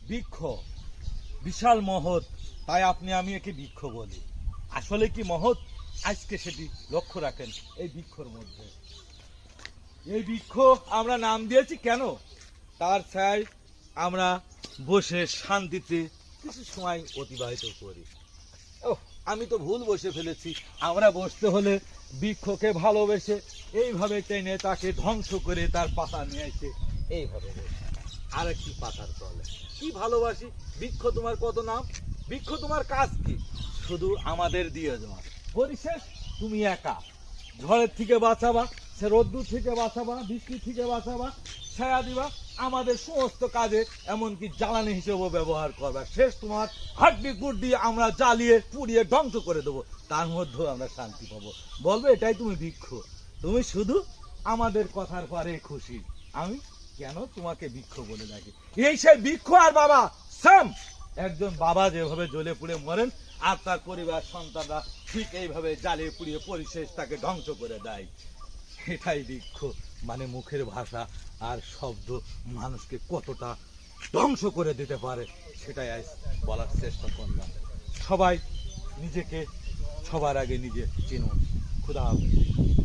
বৃক্ষ বিশাল মহৎ, তাই আমি একে বৃক্ষ বলি। আসলে কি মহৎ, আজকে সেটি লক্ষ্য রাখেন এই বৃক্ষর মধ্যে। এই বৃক্ষ আমরা নাম দিয়েছি কেন? তার ছায় আমরা বসে শান্তিতে কিছু সময় অতিবাহিত করি। আমি তো ভুল বসে ফেলেছি। আমরা বসতে হলে বৃক্ষকে ভালোবেসে এইভাবে টেনে তাকে ধ্বংস করে তার পাতা নিয়ে এসে এইভাবে বসে আর একটি পাতার তলে কি ভালোবাসি। বৃক্ষ তোমার কত নাম, বৃক্ষ তোমার কাজ কি? শুধু আমাদের দিয়ে যাওয়া। পরিশেষ তুমি একা, ঝড়ের থেকে বাঁচাবা, সে রোদ্দুর থেকে বাঁচাবা, বৃষ্টি থেকে বাঁচাবা, ছায়া দিবা, আমাদের সমস্ত কাজে এমনকি জ্বালানি হিসেবেও ব্যবহার করবা। শেষ তোমার হাড্ডি গুড্ডি আমরা জ্বালিয়ে পুড়িয়ে ধ্বংস করে দেবো, তার মধ্যেও আমরা শান্তি পাবো। বলবে এটাই তুমি বৃক্ষ, তুমি শুধু আমাদের কথার পরে খুশি। আমি কেন তোমাকে বৃক্ষ বলে ডাকি? এই সেই বৃক্ষ আর বাবা সাম। একজন বাবা যেভাবে জ্বলে পুড়ে মরেন আর তার পরিবার সন্তানরা ঠিক এইভাবে জ্বালিয়ে পুড়িয়ে পরিশেষ তাকে ধ্বংস করে দেয়। এটাই বৃক্ষ, মানে মুখের ভাষা আর শব্দ মানুষকে কতটা ধ্বংস করে দিতে পারে সেটাই আজ বলার চেষ্টা করলাম। সবাই নিজেকে সবার আগে নিজে চিনুন। খুদা হাফেজ।